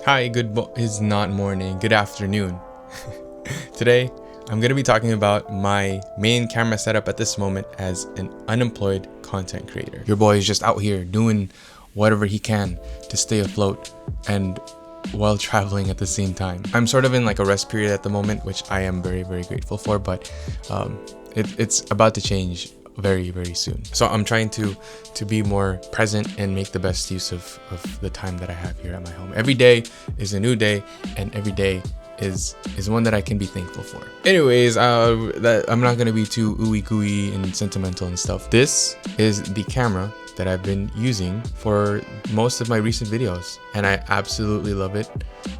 Hi, is not morning, good afternoon. Today, I'm going to be talking about my main camera setup at this moment as an unemployed content creator. Your boy is just out here doing whatever he can to stay afloat and while traveling at the same time. I'm sort of in like a rest period at the moment, which I am very, very grateful for, but it's about to change very, very soon. So I'm trying to be more present and make the best use of the time that I have here at my home. Every day is a new day, and every day is one that I can be thankful for. Anyways, I'm not gonna be too ooey gooey and sentimental and stuff. This is the camera that I've been using for most of my recent videos, and I absolutely love it.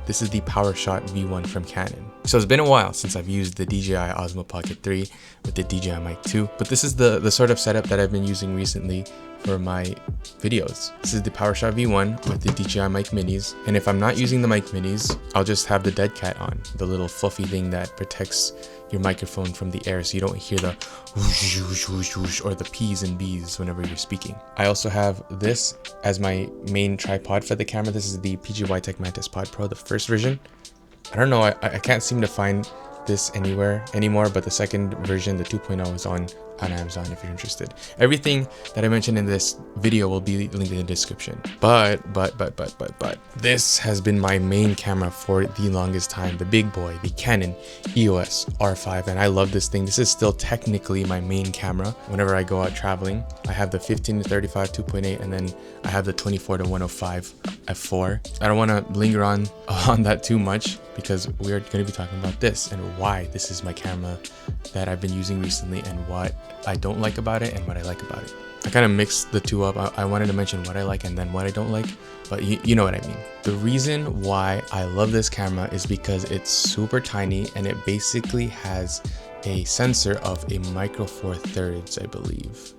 This is the PowerShot V1 from Canon. So it's been a while since I've used the DJI Osmo Pocket 3 with the DJI Mic 2, but this is the sort of setup that I've been using recently for my videos. This is the PowerShot V1 with the DJI Mic Minis, and if I'm not using the Mic Minis, I'll just have the dead cat on, the little fluffy thing that protects your microphone from the air so you don't hear the whoosh, whoosh, whoosh, whoosh, or the P's and B's whenever you're speaking. I also have this as my main tripod for the camera. This is the PGY Tech Mantis Pod Pro, the first version. I don't know, I can't seem to find this anywhere anymore, but the second version, the 2.0, is on Amazon if you're interested. Everything that I mentioned in this video will be linked in the description. But this has been my main camera for the longest time, the big boy, the Canon EOS R5, and I love this thing. This is still technically my main camera whenever I go out traveling. I have the 15-35 2.8, and then I have the 24-105 f4. I don't want to linger on that too much because we are going to be talking about this and why this is my camera that I've been using recently and what I don't like about it and what I like about it. I kind of mixed the two up. I wanted to mention what I like and then what I don't like, but you know what I mean. The reason why I love this camera is because it's super tiny and it basically has a sensor of a micro four thirds, I believe.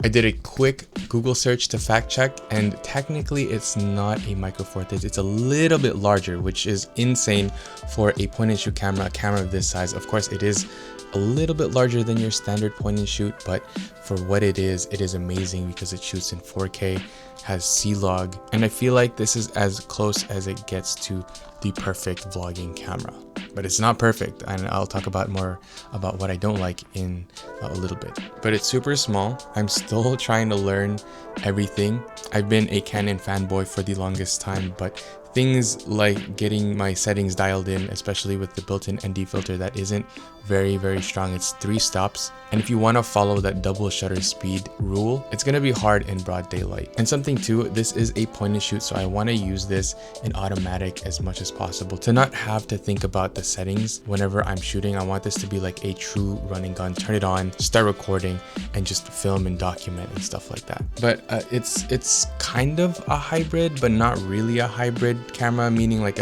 I did a quick Google search to fact check, and technically it's not a micro four thirds. It's a little bit larger, which is insane for a point and shoot camera, a camera of this size. Of course, it is a little bit larger than your standard point and shoot, but for what it is amazing because it shoots in 4K, has C-Log, and I feel like this is as close as it gets to the perfect vlogging camera. But it's not perfect, and I'll talk about more about what I don't like in a little bit. But it's super small. I'm still trying to learn everything. I've been a Canon fanboy for the longest time, but things like getting my settings dialed in, especially with the built-in ND filter that isn't very, very strong. It's 3 stops. And if you want to follow that double shutter speed rule, it's going to be hard in broad daylight. And something too, this is a point and shoot, so I want to use this in automatic as much as possible to not have to think about the settings whenever I'm shooting. I want this to be like a true running gun. Turn it on, start recording, and just film and document and stuff like that. But it's kind of a hybrid, but not really a hybrid camera, meaning like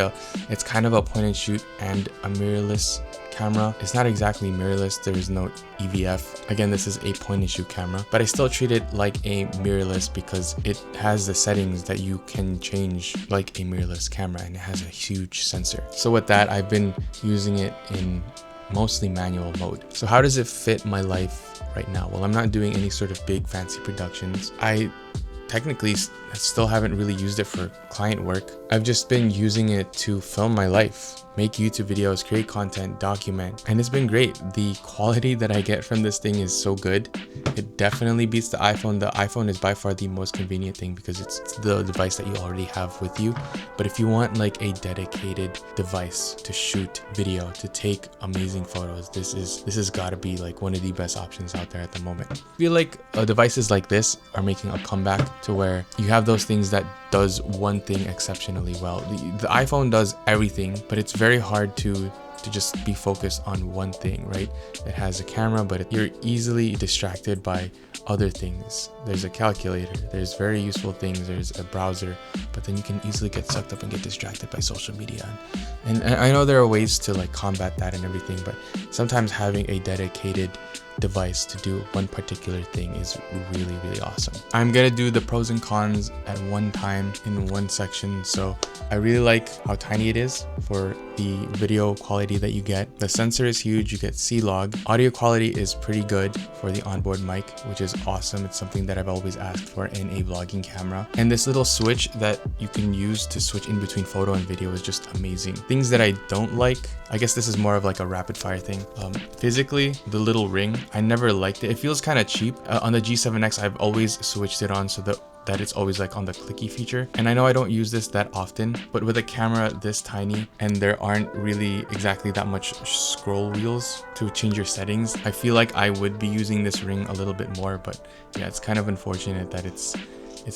it's kind of a point and shoot and a mirrorless camera. It's not exactly mirrorless, there is no EVF. Again, this is a point and shoot camera, but I still treat it like a mirrorless because it has the settings that you can change like a mirrorless camera, and it has a huge sensor. So with that, I've been using it in mostly manual mode. So how does it fit my life right now? Well, I'm not doing any sort of big fancy productions. I technically still haven't really used it for client work. I've just been using it to film my life, make YouTube videos, create content, document, and it's been great. The quality that I get from this thing is so good. It definitely beats the iPhone. The iPhone is by far the most convenient thing because it's the device that you already have with you. But if you want like a dedicated device to shoot video, to take amazing photos, this has got to be like one of the best options out there at the moment. I feel like devices like this are making a comeback to where you have those things that does one thing exceptionally well. The iPhone does everything, but it's very hard to just be focused on one thing, right? It has a camera, but you're easily distracted by other things. There's a calculator, there's very useful things, there's a browser, but then you can easily get sucked up and get distracted by social media. And I know there are ways to like combat that and everything, but sometimes having a dedicated device to do one particular thing is really, really awesome. I'm gonna do the pros and cons at one time in one section. So I really like how tiny it is for the video quality that you get. The sensor is huge, you get C-Log. Audio quality is pretty good for the onboard mic, which is awesome. It's something that I've always asked for in a vlogging camera. And this little switch that you can use to switch in between photo and video is just amazing. Things that I don't like, I guess this is more of like a rapid fire thing. Physically, the little ring, I never liked it. It feels kind of cheap. On the G7X, I've always switched it on so that it's always like on the clicky feature. And I know I don't use this that often, but with a camera this tiny and there aren't really exactly that much scroll wheels to change your settings, I feel like I would be using this ring a little bit more. But yeah, it's kind of unfortunate that it's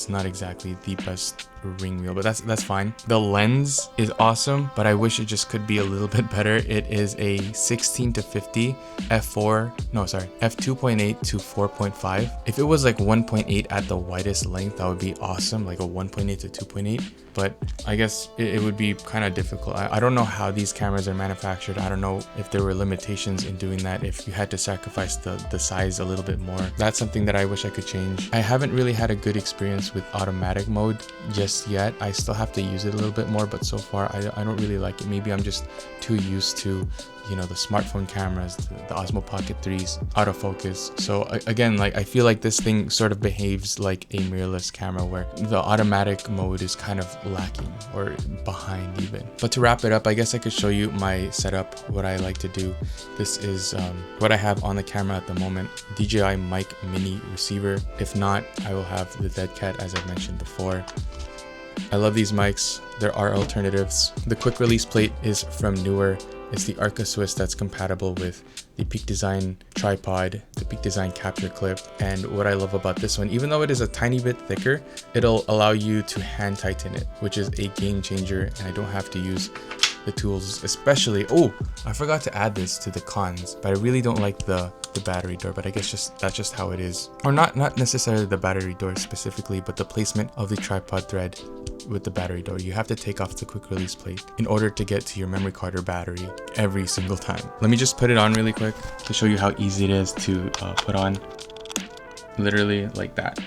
not exactly the best ring wheel, but that's fine. The lens is awesome, but I wish it just could be a little bit better. It is a 16-50 f2.8 to 4.5. If it was like 1.8 at the widest length, that would be awesome, like a 1.8 to 2.8. But I guess it would be kind of difficult. I don't know how these cameras are manufactured. I don't know if there were limitations in doing that, if you had to sacrifice the size a little bit more. That's something that I wish I could change. I haven't really had a good experience with automatic mode just yet. I still have to use it a little bit more, but so far I don't really like it. Maybe I'm just too used to, you know, the smartphone cameras, the Osmo Pocket 3's autofocus. So again, like I feel like this thing sort of behaves like a mirrorless camera where the automatic mode is kind of lacking or behind even. But to wrap it up, I guess I could show you my setup, what I like to do. This is what I have on the camera at the moment. DJI mic mini receiver. If not, I will have the Dead Cat, as I mentioned before. I love these mics. There are alternatives. The quick release plate is from Newer. It's the Arca Swiss that's compatible with the Peak Design tripod, the Peak Design capture clip. And what I love about this one, even though it is a tiny bit thicker, it'll allow you to hand tighten it, which is a game changer, and I don't have to use the tools, especially, oh, I forgot to add this to the cons, but I really don't like the battery door, but I guess that's just how it is. Or not necessarily the battery door specifically, but the placement of the tripod thread with the battery door. You have to take off the quick release plate in order to get to your memory card or battery every single time. Let me just put it on really quick to show you how easy it is to put on. Literally like that.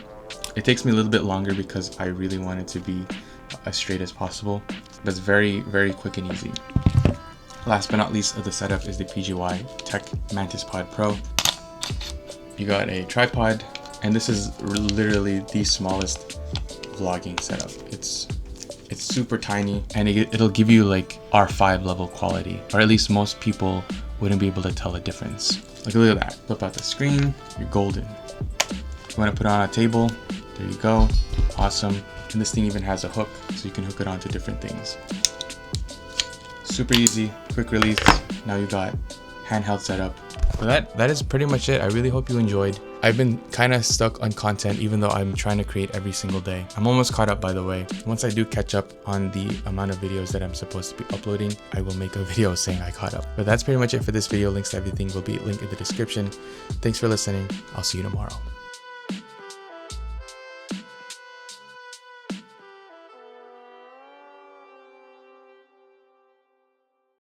It takes me a little bit longer because I really want it to be as straight as possible, but it's very, very quick and easy. Last but not least of the setup is the PGY Tech Mantis Pod Pro. You got a tripod, and this is literally the smallest vlogging setup. It's super tiny, and it'll give you like R5 level quality, or at least most people wouldn't be able to tell the difference. Like, look at that. Flip out the screen, you're golden. You want to put it on a table, there you go. Awesome. And this thing even has a hook, so you can hook it onto different things. Super easy, quick release. Now you got handheld setup. So that is pretty much it. I really hope you enjoyed. I've been kind of stuck on content, even though I'm trying to create every single day. I'm almost caught up, by the way. Once I do catch up on the amount of videos that I'm supposed to be uploading, I will make a video saying I caught up. But that's pretty much it for this video. Links to everything will be linked in the description. Thanks for listening. I'll see you tomorrow.